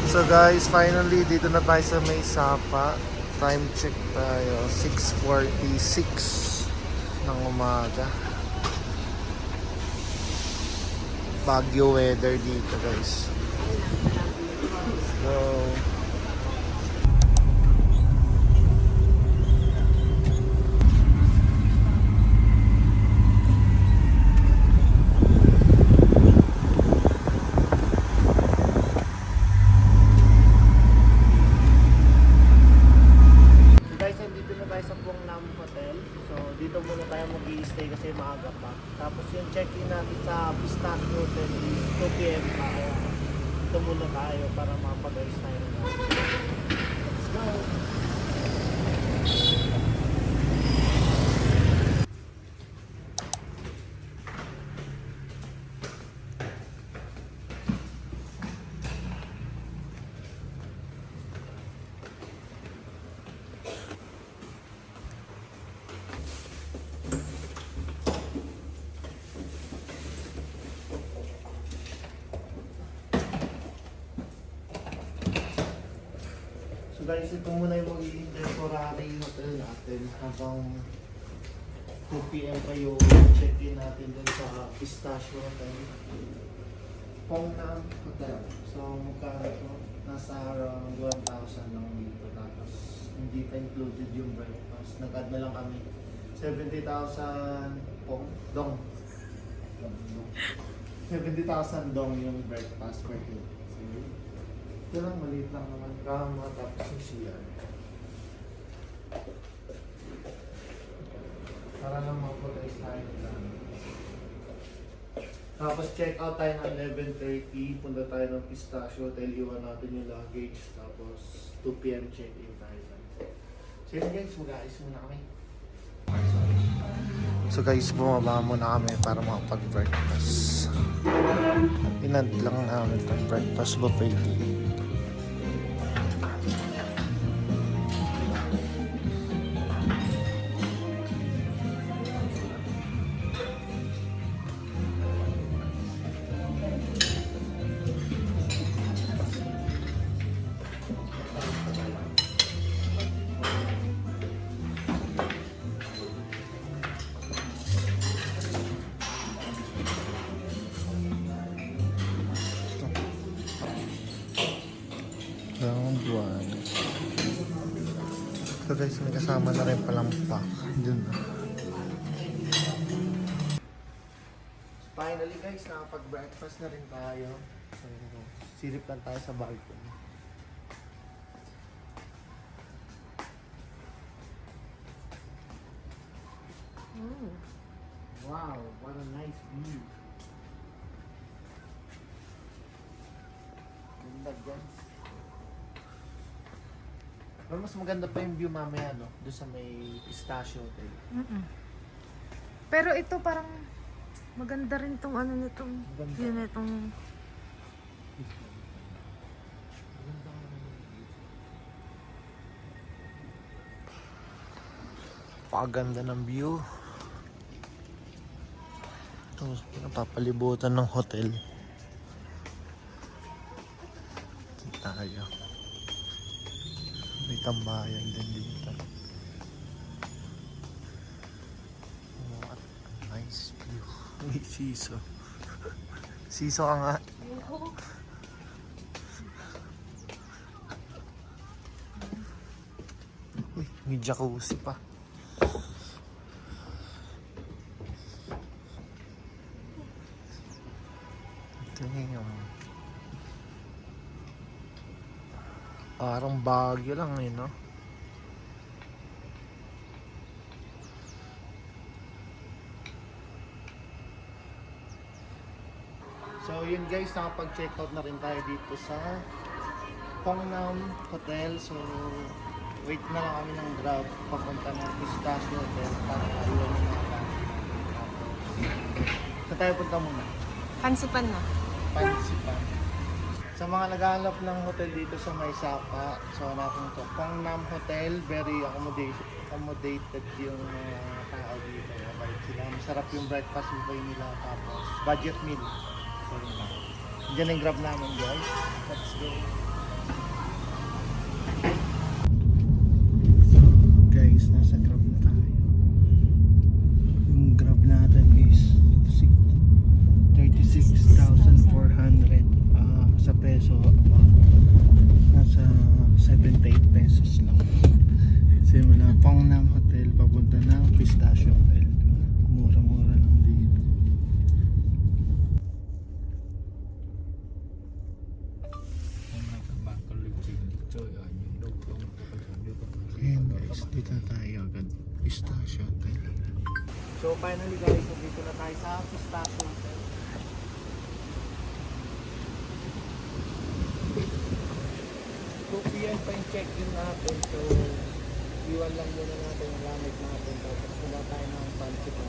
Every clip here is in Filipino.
So guys, finally dito na tayo sa May Sapa. Time check tayo, 6:46 ng umaga. Baguio weather dito guys. So sa Pong Nam Hotel. So dito muna tayo mag-i-stay kasi maaga pa. Tapos yung check-in natin sa Pistachio Hotel is 2 PM pa. Kaya dito muna tayo para mapag-ayos tayo. Let's go! So guys, ito muna yung magiging temporary hotel natin hanggang 2 PM pa yung check-in natin dun sa Pistachio Hotel. Pong Nam Hotel. So magkano ito? Nasa around 1,000 lang dito. Tapos hindi pa included yung breakfast. Nag-add na lang kami 70,000 pong dong. 70,000 dong yung breakfast per day. So, ito lang, maliit lang naman. Kama, tapos yung CR. Para lang mag-protest tayo lang. Tapos check out tayo ng 11:30. Punta tayo ng Pistachio Hotel. Iwan natin yung luggage. Tapos 2 PM check-in tayo. So yun guys, mag-aayos muna kami. So guys, bumaba muna kami para makapag-breakfast. Inad lang namin itong breakfast buffet dito. Round 1. So guys, may kasama na rin palang pack. Dun na. So finally guys, nakapag-breakfast na rin tayo. So, silip lang tayo sa balcony. Wow, what a nice view. Ganda guys. Pero mas maganda pa yung view mamaya, no? Doon sa may Pistachio Hotel. Pero ito parang maganda rin tong ano nitong yun itong Pakaganda ng view. Ito, napapalibutan ng hotel. Ito tayo. May tambayan din dito. What a nice view. May siso. Siso ka nga. Uy, may jacuzzi pa. Ito yung parang Baguio lang eh, no? So yun guys, nakapag-check out na rin tayo dito sa Pong Nam Hotel. So wait na lang kami ng Grab papunta ng Pistachio Hotel para iwan yung mga gamit. Saan tayo punta muna? pansipan na. Pansipan. Sa mga naghahanap ng hotel dito sa May Sapa, so natin ito, Pong Nam Hotel, very accommodated yung tao dito. Mabait sila, masarap yung breakfast buffet nila, tapos budget meal. So yun lang. Diyan ang Grab namin guys. Let's go. So yan, yung loob-loob ko pa dyan. Ayan guys, dito na tayo agad. Pistachio Hotel. So finally guys, dito na tayo sa Pistachio Hotel. 2 PM pa yung check-in natin. So iwan lang muna natin yung lamig natin. Tapos wala tayo ng fancy pa.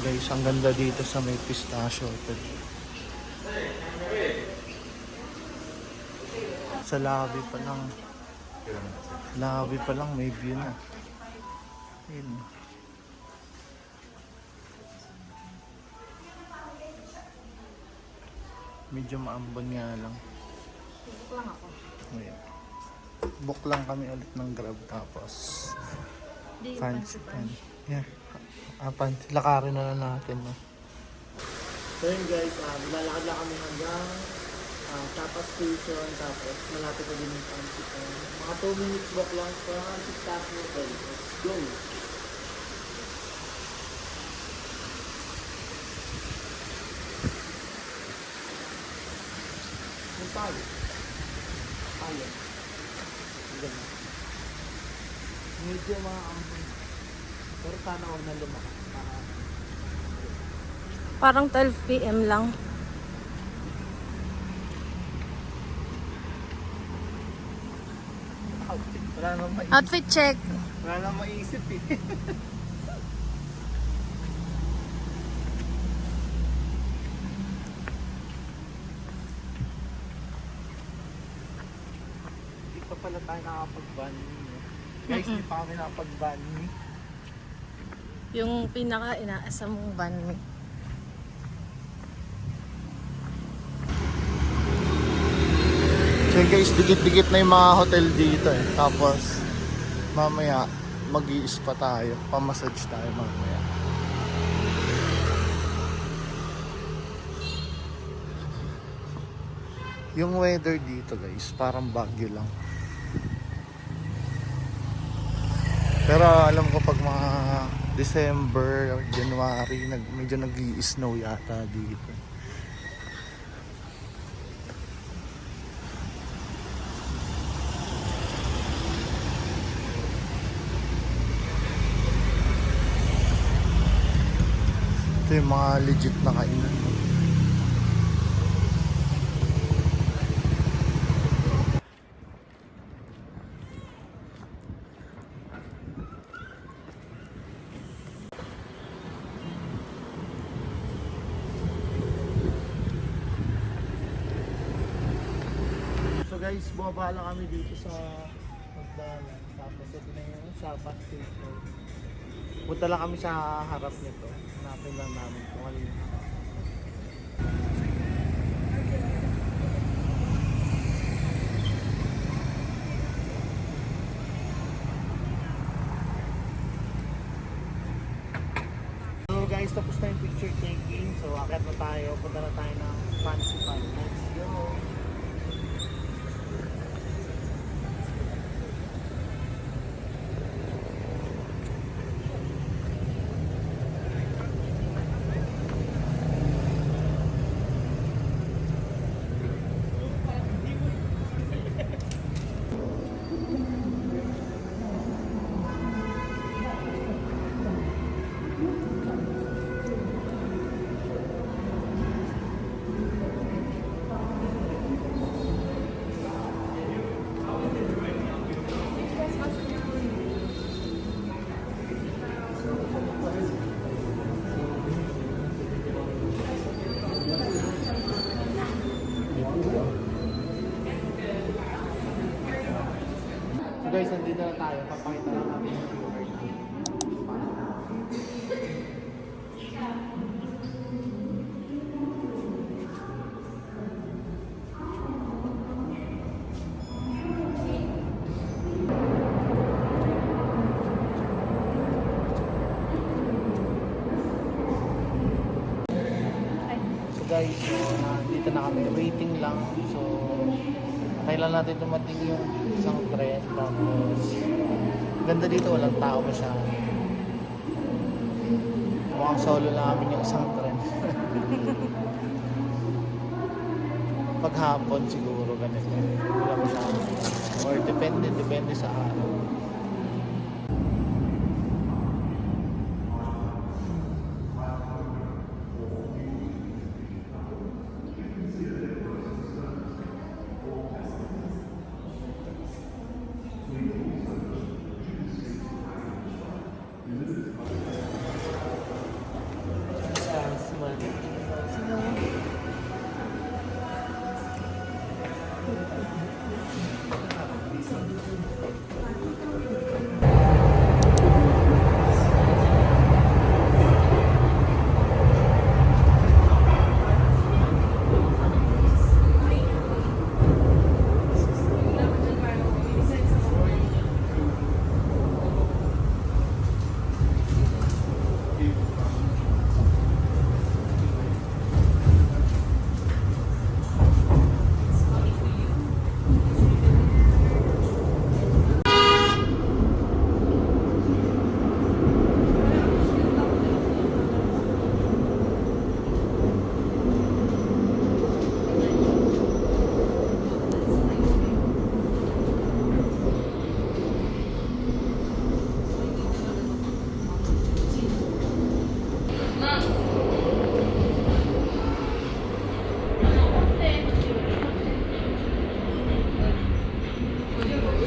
Guys, ang ganda dito sa may Pistachio Hotel. Sa lobby pa lang may view na. Ayun. Medyo maambon nga lang. Book lang ako. Ayun. Book lang kami ulit ng Grab tapos Di yung fancy pansipan. Yeah. Lakarin na lang natin. No? So yun guys, lalakad lang kami hanggang Tapa Station, tapos malapit na din yung pansipan. Mga 2 minutes walk lang sa Pistachio Hotel. Let's go! Yung tayo. Ayun. Ganun. Medyo mga pero sana huwag na lumakas. Parang 12 PM lang. Outfit. Wala namang maisip. Outfit check. Wala namang maisip eh. Hindi pa pala tayo nakapag-bunny. Guys, hindi pa kami nakapag-bunny. Yung pinaka inaasam mong banh mi. So guys, dikit-dikit na yung mga hotel dito eh. Tapos, mamaya, mag-i-spa tayo. Pamassage tayo mamaya. Yung weather dito guys, parang Baguio lang. Pero alam ko pag mga December or January, medyo nag-i-snow yata dito. Ito yung mga legit na kainan. So guys, bumaba lang kami dito sa Magdala. Tapos ito na yung Sapa Station. Punta lang kami sa harap nito. Hanapin lang namin kung ano yung harap. So guys, tapos na yung picture taking. So akit na tayo. Punta na tayo ng Fancy Pan. Let's go! So guys, nandito na tayo. Papakita lang natin yung viewer natin. guys, so, dito na kami, waiting lang. So, kailan natin dumating yung isang tren. Tapos, ganda dito, walang tao masyado. Mukhang solo lang namin yung isang tren. Paghapon siguro ganito. Wala masyado. Or depende sa araw.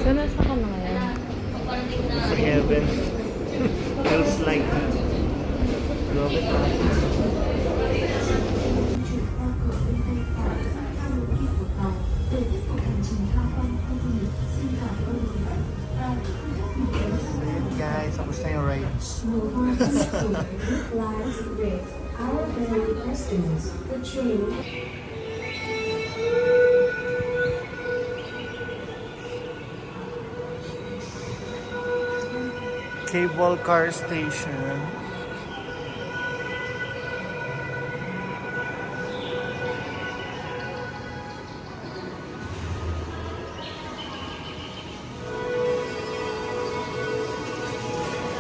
Sana sa ka na ngayon? Sa heaven. Feels like love it. Guys, tapos na yung rides. Cable car station.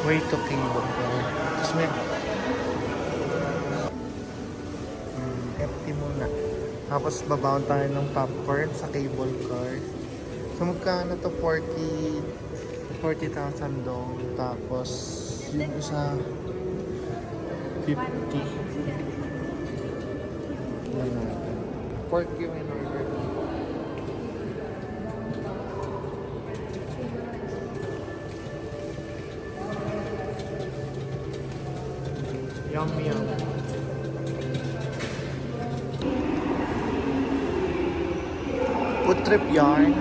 Way to cable car. Tapos may empty muna. Tapos babaon tayo ng popcorn sa cable car. So magkano to? 40,000 dong. Tapos yung isa 50. Lang natin. Pork yung in-order ko. Yum yum. Food trip yarn.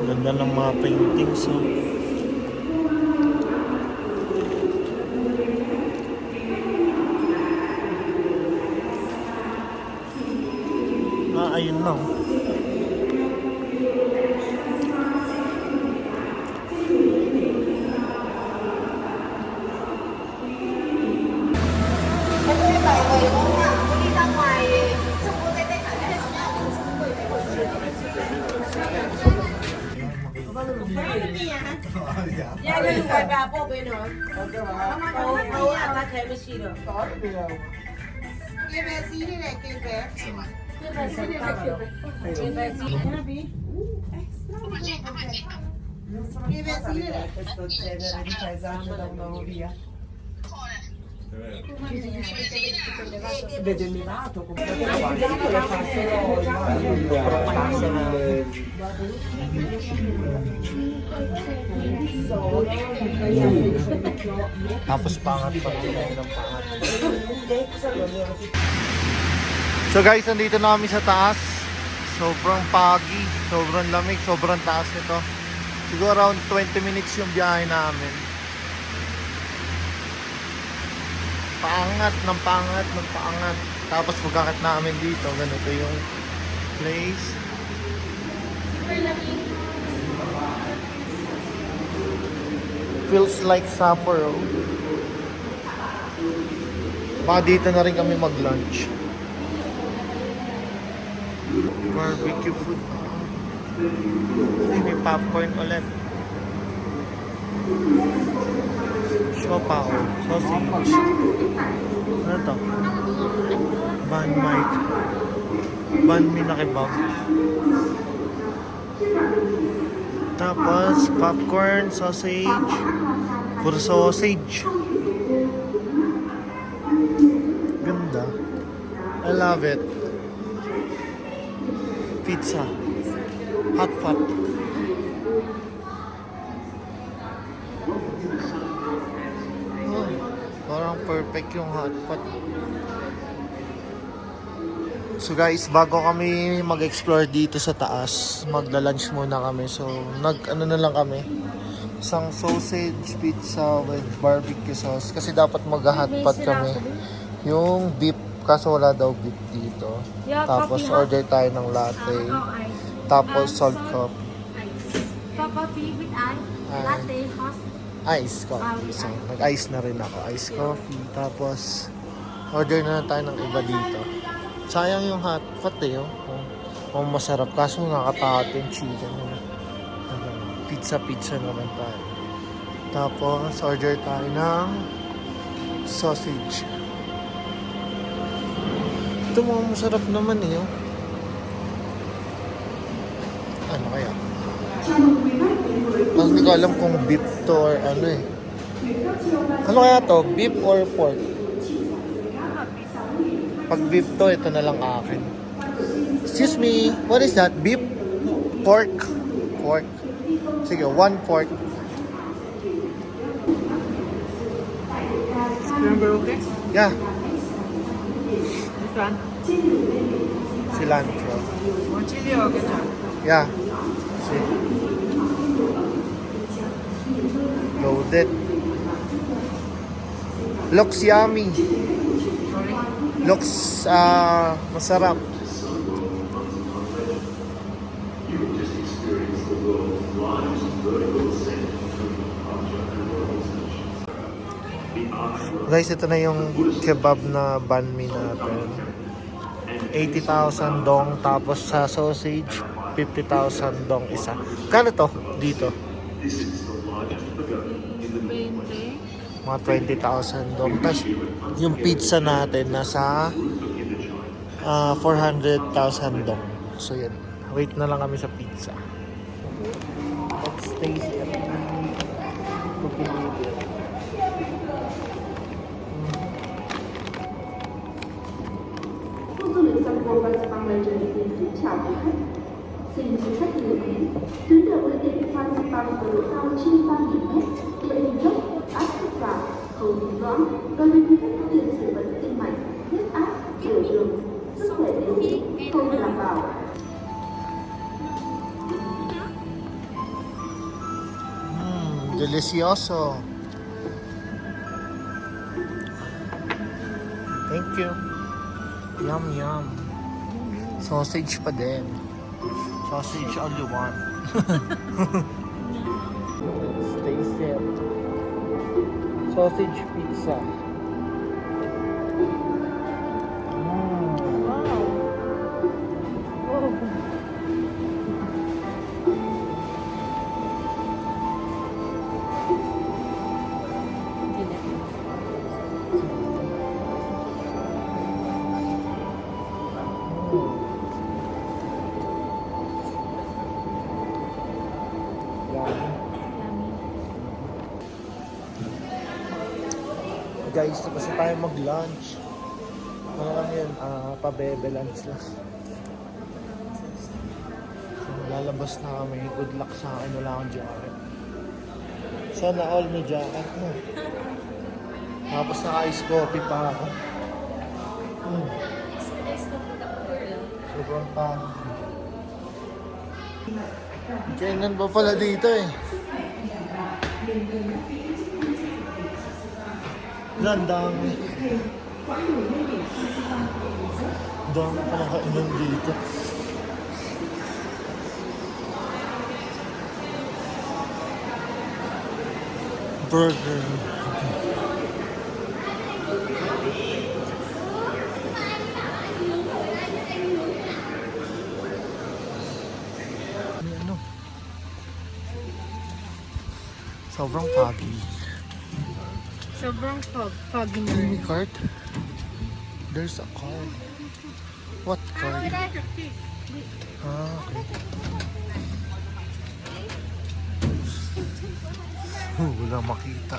Ganda ng mga paintings. Oh. Ayun na. Questo genere di paesaggio da una via. Vedo il levato completamente Tapos pangat pa rin ng pangat. So guys, nandito na kami sa taas. Sobrang pagi, sobrang lamig, sobrang taas nito. Siguro around 20 minutes yung biyahe namin. Paangat ng paangat ng paangat. Tapos pagkakit namin dito, ganito yung place. Feels like Sapporo. Baka dito na rin kami mag-lunch. Barbecue food. Ay, may popcorn ulit. Siopaw. Sausage. Ano to? Banh mi. Banh mi na kebab. Tapos, popcorn, sausage. Puro sausage. Ganda. I love it. Pizza. Hot pot. Oh, parang perfect yung hot pot. So guys, bago kami mag-explore dito sa taas, magla-lunch muna kami. So, nag-ano na lang kami. Isang sausage pizza with barbecue sauce. Kasi dapat mag-hotpot kami. Yung beef, kaso wala daw beef dito. Yeah, Tapos coffee, order tayo ng latte. Tapos salt cup. So, coffee with ice, latte, hot. Ice coffee. So, nag-ice na rin ako. Ice coffee. Tapos, order na tayo ng iba dito. Sayang yung hotpot eh. Oh, masarap. Kaso nakataot yung chicken. Pizza naman tayo. Tapos, order tayo ng sausage. Ito mga masarap naman eh. Oh. Ano kaya? Mas hindi ko alam kung beef to or ano eh. Ano kaya to? Beef or pork? Pag beef to, ito na lang akin. Excuse me, what is that? Beef? Pork? Pork. Sige, 1 pork. Remember, okay? Yeah, This one? cilantro. More chili or ketchup? Yeah. See? Loaded. Looks yummy. Sorry? Looks masarap. Guys, ito na yung kebab na banh mi natin. 80,000 dong, tapos sa sausage 50,000 dong isa. Kano to dito? 20. Mga 20,000 dong. Tapos yung pizza natin nasa 400,000 dong. So yan, wait na lang kami sa pizza. Let's taste it. Cô và bằng lời trình diễn xin chào quý khách. Xin quý khách lưu ý, tuyến đường lên đỉnh Phan Xipang có độ cao trên 3.000 mét, địa hình dốc, áp phức tạp, cầu đi loãng, đòi hỏi quý khách có tiền sử bệnh tim mạch, huyết áp, tiểu đường, sức khỏe yếu, không đảm bảo. Delicioso. Thank you. Yum, yum. Sausage pa din. Sausage all you want. Let's taste it. Sausage pizza. Guys, tapos na tayo mag-lunch. Ano lang yun? Pabebe lunch lang. So, lalabas na kami. Good luck sa akin. Wala akong jacket. Sana all may jacket mo. Tapos naka-ice coffee pa ako. Sobrang pangit. Kainan pa pala dito eh. Ang dami. Dami pala kainan dito. Burger. Ano? Sobrang foggy. Sobrang foggy na May rin. cart? There's a car. What car? Ah, okay. Wala makita.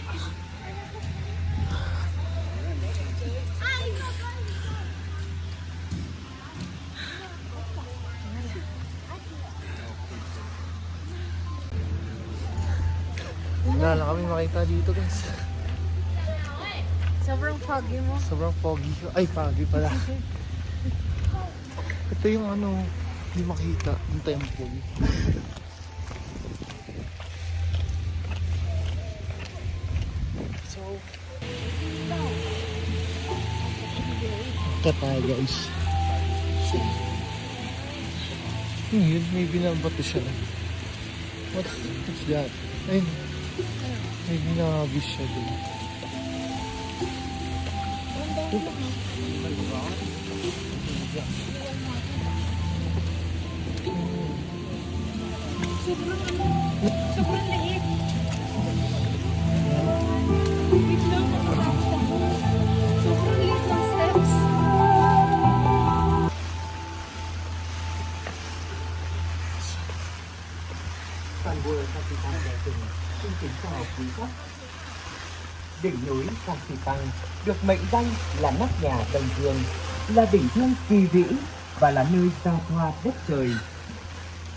Wala lang kami makita dito guys. Sobrang foggy mo. Sobrang foggy. Ay, foggy pala. Ito yung ano, hindi makita. Yung temple. So, ito tayo guys. Yun, may binabato siya. What's that? Ayun. May binabis siya dun. Sobrang liit. Wait lang, sobrang liit ng steps. Toàn bộ Phan Xipang Đại Tùng, chương trình khoa học quý cấp. Đỉnh núi Phan Xipang được mệnh danh là nóc nhà đồng thường, là đỉnh thiêng kỳ vĩ và là nơi giao thoa đất trời.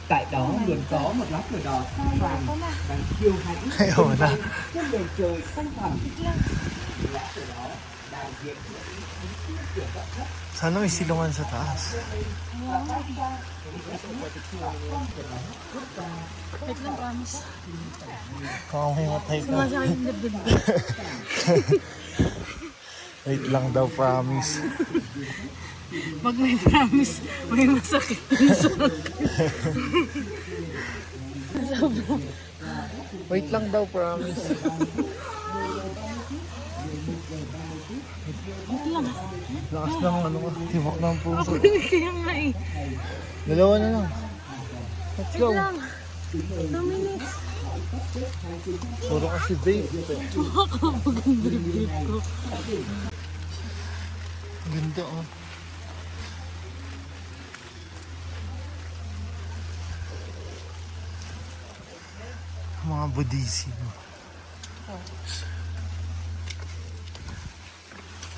Tại đó luôn có một lá cờ đỏ sao vàng đang kiêu hãnh tung bay trên bầu trời xanh thẳm. Lá cờ đó đại diện cho ý chí của đất nước. Sana may silungan sa taas. Wait lang, promise. Kamamatay ka. Sumasakit yung dibdib ko. Wait lang daw, promise. Pag may promise, may masakit yung sarap. Wait lang daw, promise. Wait lang. Lakas ng ano ka, tibok ng puso. Kaya nga eh. Dalawa na lang. Let's Wait go. lang. 2 minutes. Puro kasi vape. Makakabag ang dibdib ko. Ganda oh. Mga Buddhism.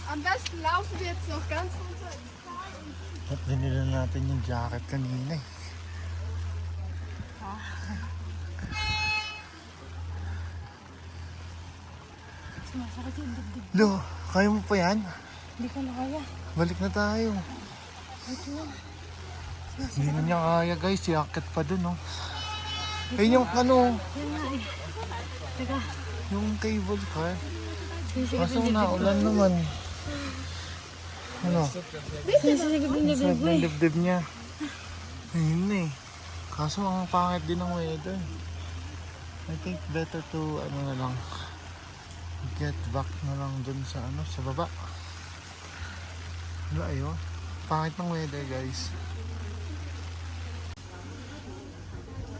Am besten laufen wir jetzt noch ganz runter. At binila natin yung jacket kanina eh. Sumasakit yung dibdib. Lo, kaya mo pa yan? Hindi ko na kaya. Balik na tayo. Wait lang. Hindi na niya kaya guys, jacket pa dun oh. Ayun yung ano, Yan nga eh. Teka. yung cable car. Sinisigit Kaso yung dibdib ko. naulan naman. Ano? Sinisigit yung dibdib Sarap ko ng eh. dibdib niya. Ayun na eh. Kaso ang pangit din ng weather. I think better to ano na lang. Get back na lang dun sa ano, sa baba. Wala ayun. Pangit ng weather guys.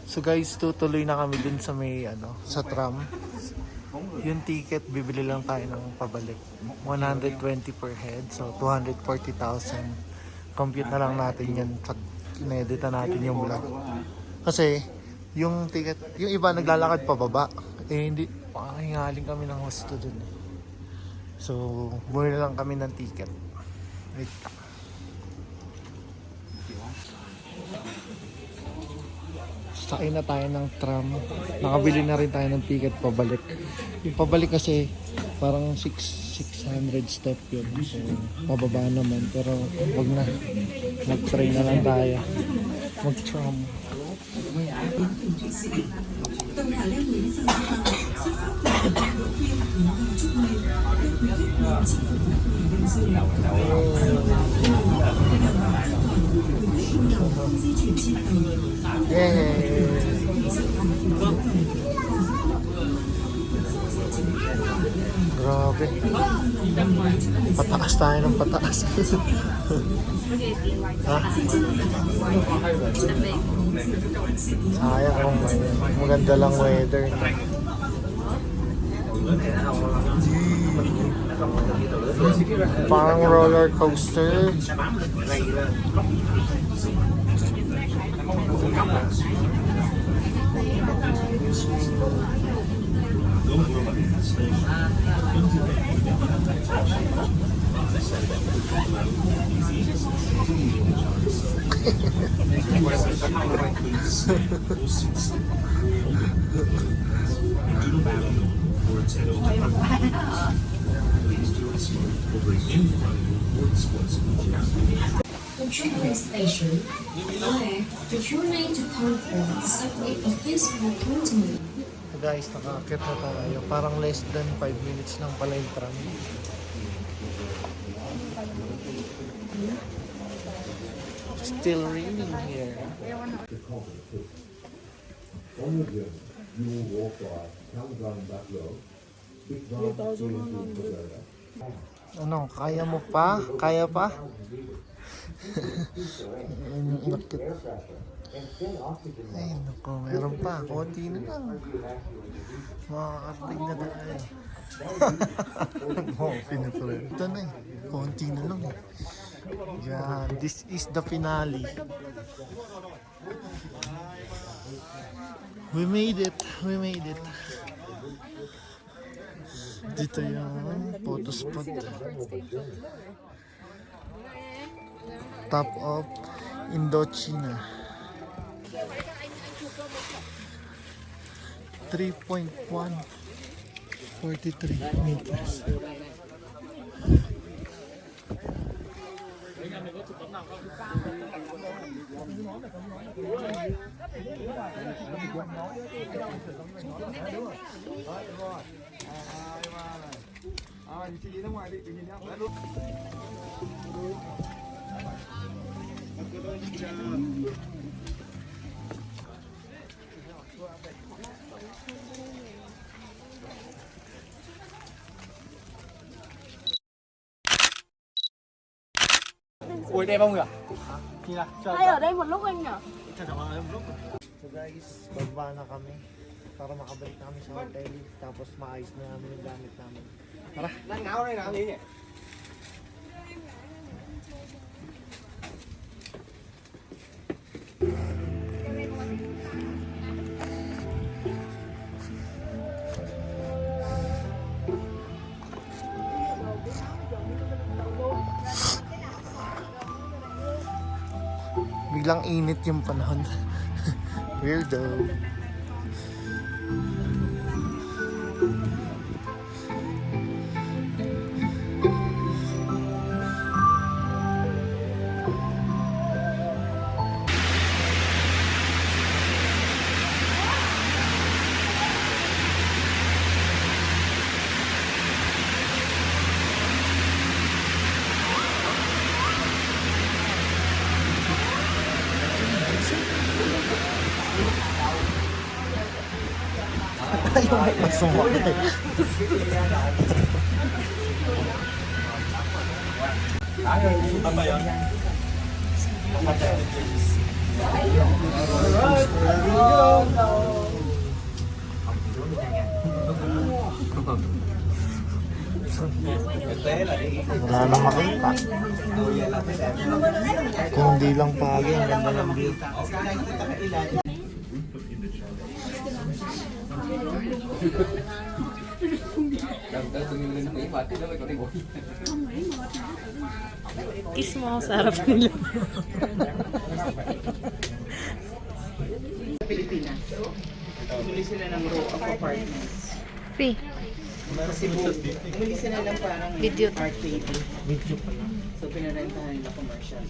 So guys, tutuloy na kami dun sa may ano, sa tram. Yung ticket, bibili lang tayo ng pabalik. 120 per head, so 240,000. Compute na lang natin yan pag in-edita natin yung vlog. Kasi, yung ticket, yung iba naglalakad pababa. Eh hindi, pakahingaling kami ng husto dun. So, bumili na lang kami ng ticket. Wait. Sakay na tayo ng tram. Nakabili na rin tayo ng ticket pabalik. Yung pabalik kasi parang 600 step yun. So, pababa naman. Pero wag na. Mag-train na lang tayo. Mag-tram. Grabe. Pataas tayo ng pataas. Ha? Sayang kung maganda lang weather. Parang roller coaster. Controlling station. Where the journey to conference of physical continent. So guys, nakakit na tayo. Parang less than 5 minutes lang pala yung tram. Still raining here. On the journey, you will walk by Countdown Back Road, Big Road, Pagoda. Ano, kaya mo pa? Kaya pa? Ayun yung inakit. Ay, naku, meron pa. Konti na lang. Makakarating na tayo. Konti na pala. Ito na eh. Konti na lang eh. Yan, this is the finale. We made it. We made it. Dito yung photo spot. Top of Indochina. 3.143 meters. Ủa đẹp không nhỉ? Hay ở đây một lúc anh nhỉ? So guys, bababa na kami para makabalik na kami sa hotel, tapos maayos na namin yung gamit namin. Tara! Đang ngáo đây làm gì nhỉ? Biglang init yung panahon. Weirdo. Ayaw na sumakit. Wala nang makita. Kung di lang pagi, ang ganda ng view. Kiss mo ako sa harap nila. Pilipinas. Bumili sila ng row of apartments. Pi, Sa Cebu, bumili sila ng parang Video. arcade. Video pa lang. So pinarentahan nila commercial.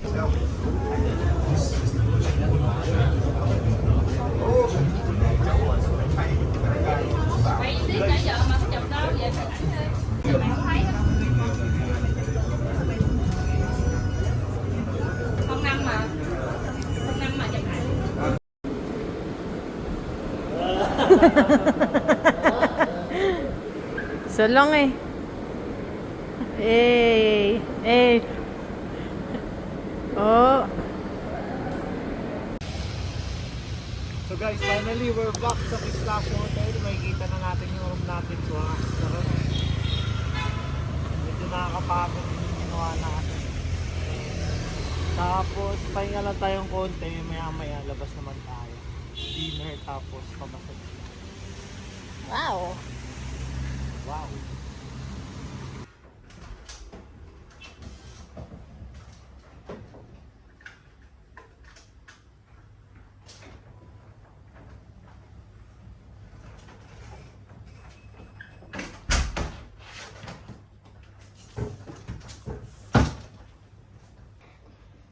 salong eh. Hey! Hey! Oh! So guys, finally we're back sa Pistachio Hotel. Makikita na natin yung room natin. So, medyo nakakapagod yung ginawa natin. Tapos, pahinga lang tayong konti. Maya-maya, labas naman tayo. Dinner, tapos pamasag. Wow! Wow!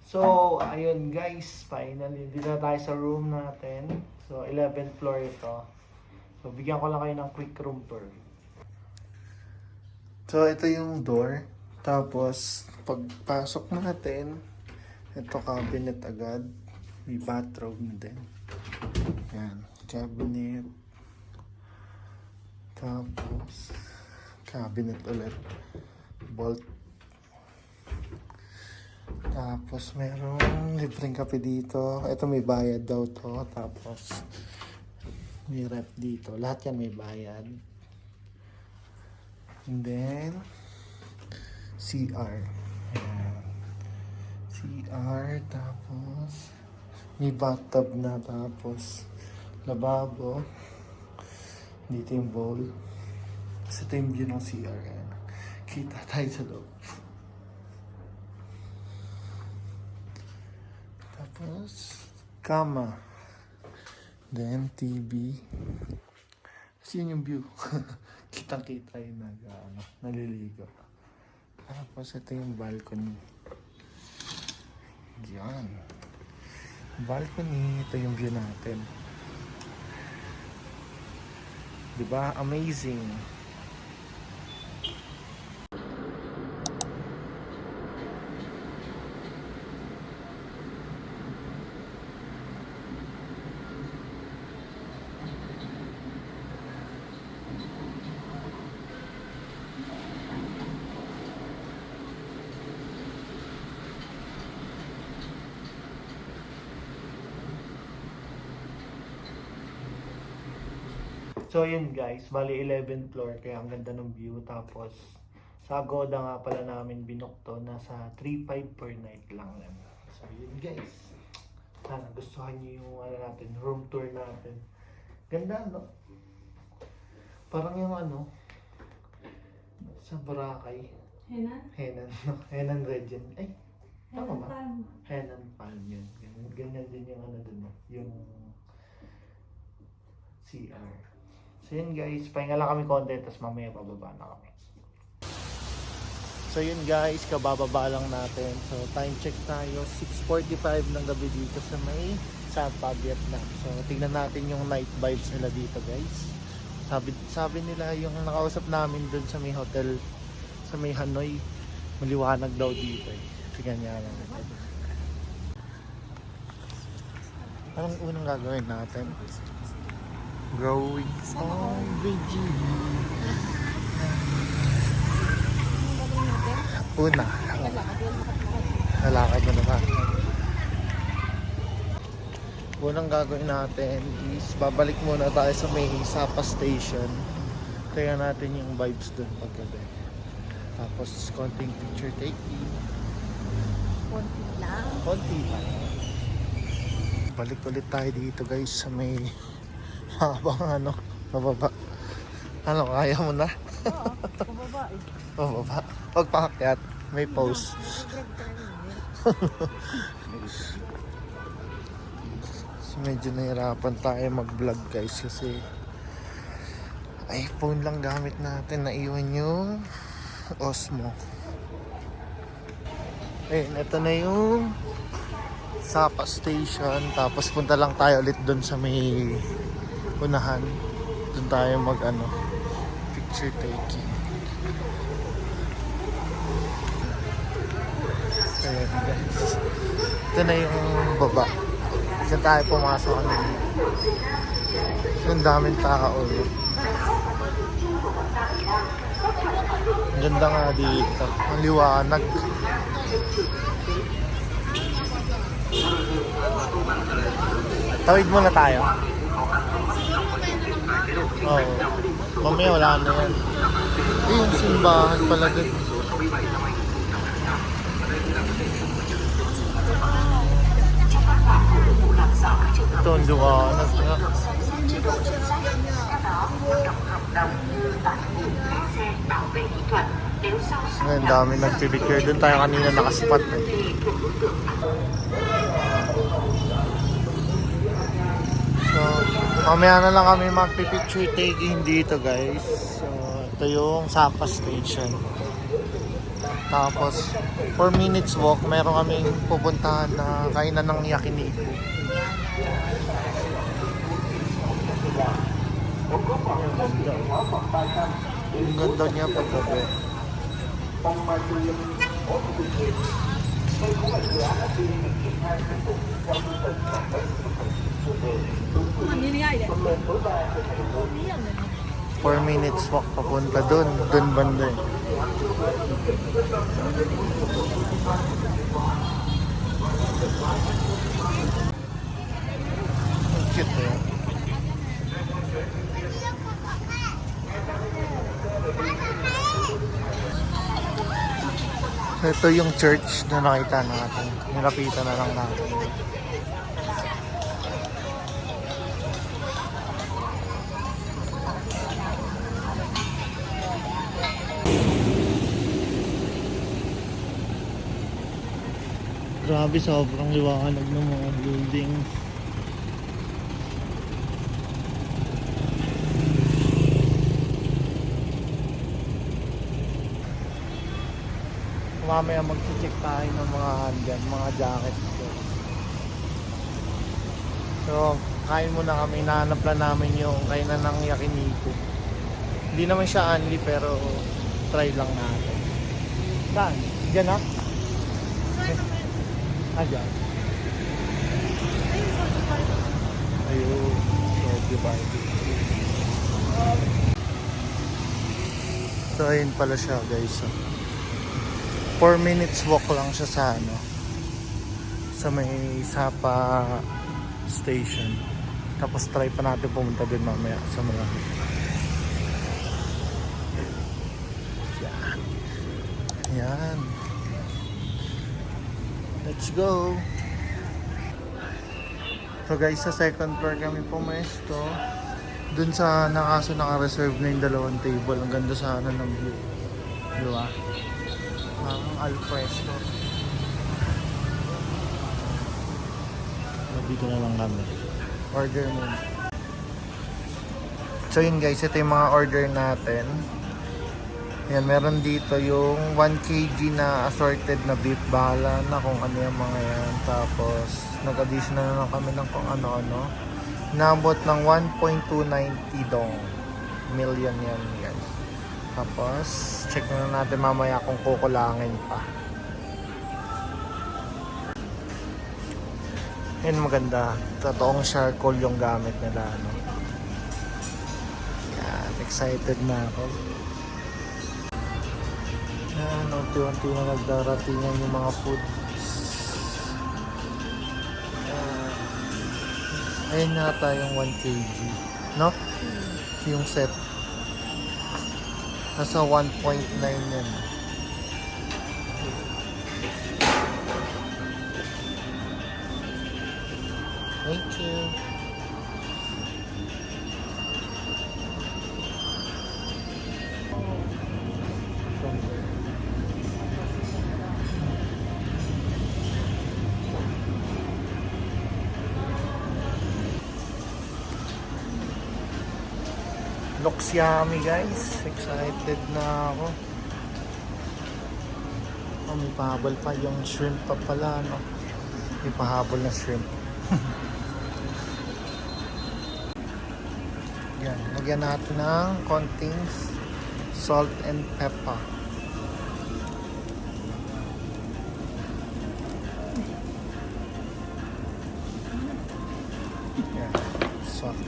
So, ayun guys, finally, dito na tayo sa room natin. So, 11th floor ito. So, bigyan ko lang kayo ng quick room tour. So, ito yung door. Tapos, pagpasok natin, ito cabinet agad. May bathroom din. Yan, cabinet. Tapos, cabinet ulit. Bolt. Tapos merong libreng kape dito. Ito may bayad daw to. Tapos may ref dito. Lahat yan may bayad. And then CR. Ayan. CR. Tapos may bathtub na. Tapos lababo. Dito yung bowl. Kasi ito yung view ng CR. Ayan. Kita tayo sa loob. Tapos, kama. Then, TV. Kasi yun yung view. Kitang-kita yung naliligo. Tapos, ito yung balcony. Yan. Balcony. Ito yung view natin. Diba? Amazing. So yun guys, bali 11th floor kaya ang ganda ng view. Tapos sa Agoda nga pala namin binook to, nasa 3.5 per night lang yan. So yun guys, sana gustuhan nyo yung natin, room tour natin. Ganda no? Parang yung sa Boracay. Henan no? Henan region. Ay, tama ba? Henan Palm yun. Ganyan din yung dun no? Yung CR. So yun guys, pahinga lang kami konti, tapos mamaya bababa na kami. So yun guys, kabababa lang natin. So time check tayo, 6:45 ng gabi dito sa may Sapa, Vietnam. So tingnan natin yung night vibes nila dito guys. Sabi nila yung nakausap namin dun sa may hotel, sa may Hanoi, maliwanag daw dito eh. Tingnan niya lang natin. Anong unang gagawin natin? Growing on Virginia. Una. Lalakad mo naman. Unang gagawin natin is babalik muna tayo sa may Sapa Station. Kaya natin yung vibes dun paggabi. Tapos konting picture taking. Konti lang. Konti lang. Balik ulit tayo dito guys sa may habang mababa. Kaya mo na? Oo, pababa eh. Mababa. Huwag paakyat. May pause. So, medyo nahirapan tayo mag-vlog guys kasi iPhone lang gamit natin. Naiwan yung Osmo. Ayun, ito na yung Sapa Station. Tapos punta lang tayo ulit doon sa may unahan. Doon tayo picture taking. Ayan guys. Ito na yung baba. Diyan tayo pumasok kanina. Yung daming tao. Ang ganda nga dito. Ang liwanag. Tawid muna tayo. Oo. Mamaya wala na yan. Yung simbahan pala dun. Ito ang liwanag nga. Ngayon, dami nagpipicture. Doon tayo kanina nakaspot eh. So, mamaya na lang kami magpipicture taking dito guys. So, ito yung Sapa Station. Tapos, 4 minutes walk, meron kaming pupuntahan na kainan ng yakiniku. Ang ganda niya paggabi. Four minutes walk papunta dun banda eh. Ang cute eh. Ito yung church na nakita natin. Nilapitan na lang natin. Grabe, sobrang liwanag ng mga building. Mamaya mag-check tayo ng mga handyan, mga jackets. So, kain muna kami. Nahanap lang namin yung kainan ng yakiniku. Hindi naman siya only pero try lang natin. Saan? Diyan ha? Ah, dyan. Ayun. So, divided. So, ayun pala siya guys. 4 minutes walk lang siya sa ano, sa may Sapa Station. Tapos try pa natin pumunta din mamaya sa mga yan. Let's go. So guys, sa second floor kami pumesto. Dun sa naka-reserve na yung dalawang table. Ang ganda sana ng view, diba? Al fresco. Dito na lang kami. Order muna. So yun guys, ito yung mga order natin. Yan, meron dito yung 1 kg na assorted na beef. Bahala na kung ano yung mga yan. Tapos nag-additional na lang kami ng kung ano-ano. Nabot ng 1.290 dong million yan guys. Tapos, check na natin mamaya kung kukulangin pa. Yan, maganda. Totoong charcoal yung gamit nila. No? Yan, excited na ako. Yan, unti-unti na nagdaratingan yung mga food. Ayun nata yung 1 kg. No? Yung set. Nasa 1.9 yan. Thank you. Looks yummy guys. Excited na ako. Oh, may pahabol pa yung shrimp pa pala, no? May pahabol na shrimp. Yan, lagyan natin ng konting salt and pepper. Yan, salt.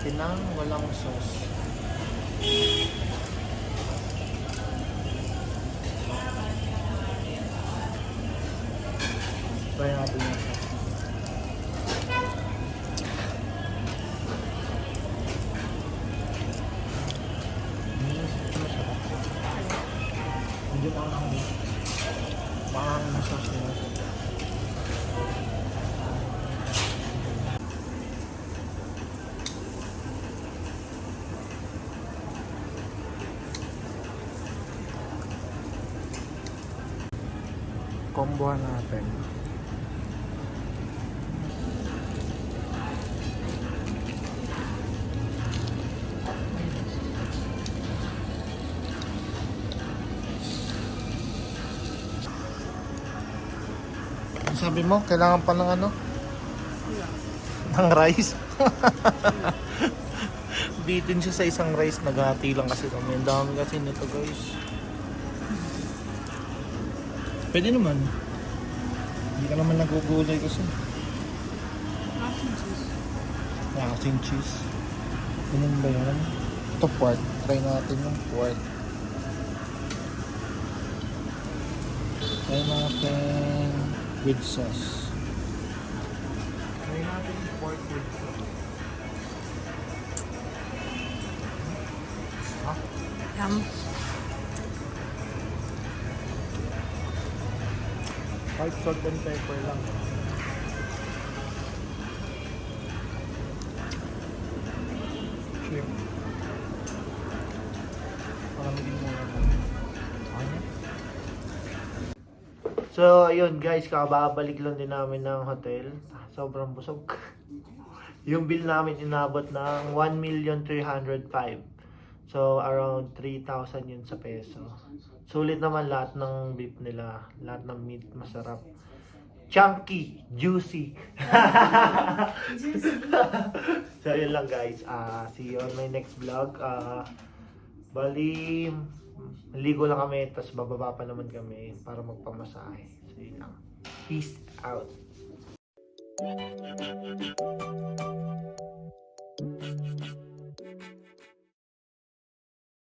natin ng walang sauce. Try natin yung sauce. Masarap. Hindi na ang maang na sauce nila. Combo natin. Ang sabi mo, kailangan pa ng ano? Ng rice? Bitin siya sa isang rice, naghati lang kasi kami. Ang dami kasi nito guys. Pwede naman. Hindi ka naman nagugulay kasi. Asin cheese. Ganun ba yan? Ito pork. Try natin yung pork. Try natin with sauce. Try natin yung pork with sauce. Yum. White salt and pepper lang. Shrimp. Palamigin muna po. So, ayun guys, kababalik lang din namin ng hotel. Sobrang busog. Yung bill namin inabot ng 1,305,000. So, around 3,000 yun sa peso. Sulit naman lahat ng beef nila. Lahat ng meat masarap. Chunky, juicy. So, yun lang guys. See you on my next vlog. Bali, ligo lang kami. Tapos bababa pa naman kami para magpamasahe. So, yun lang. Peace out.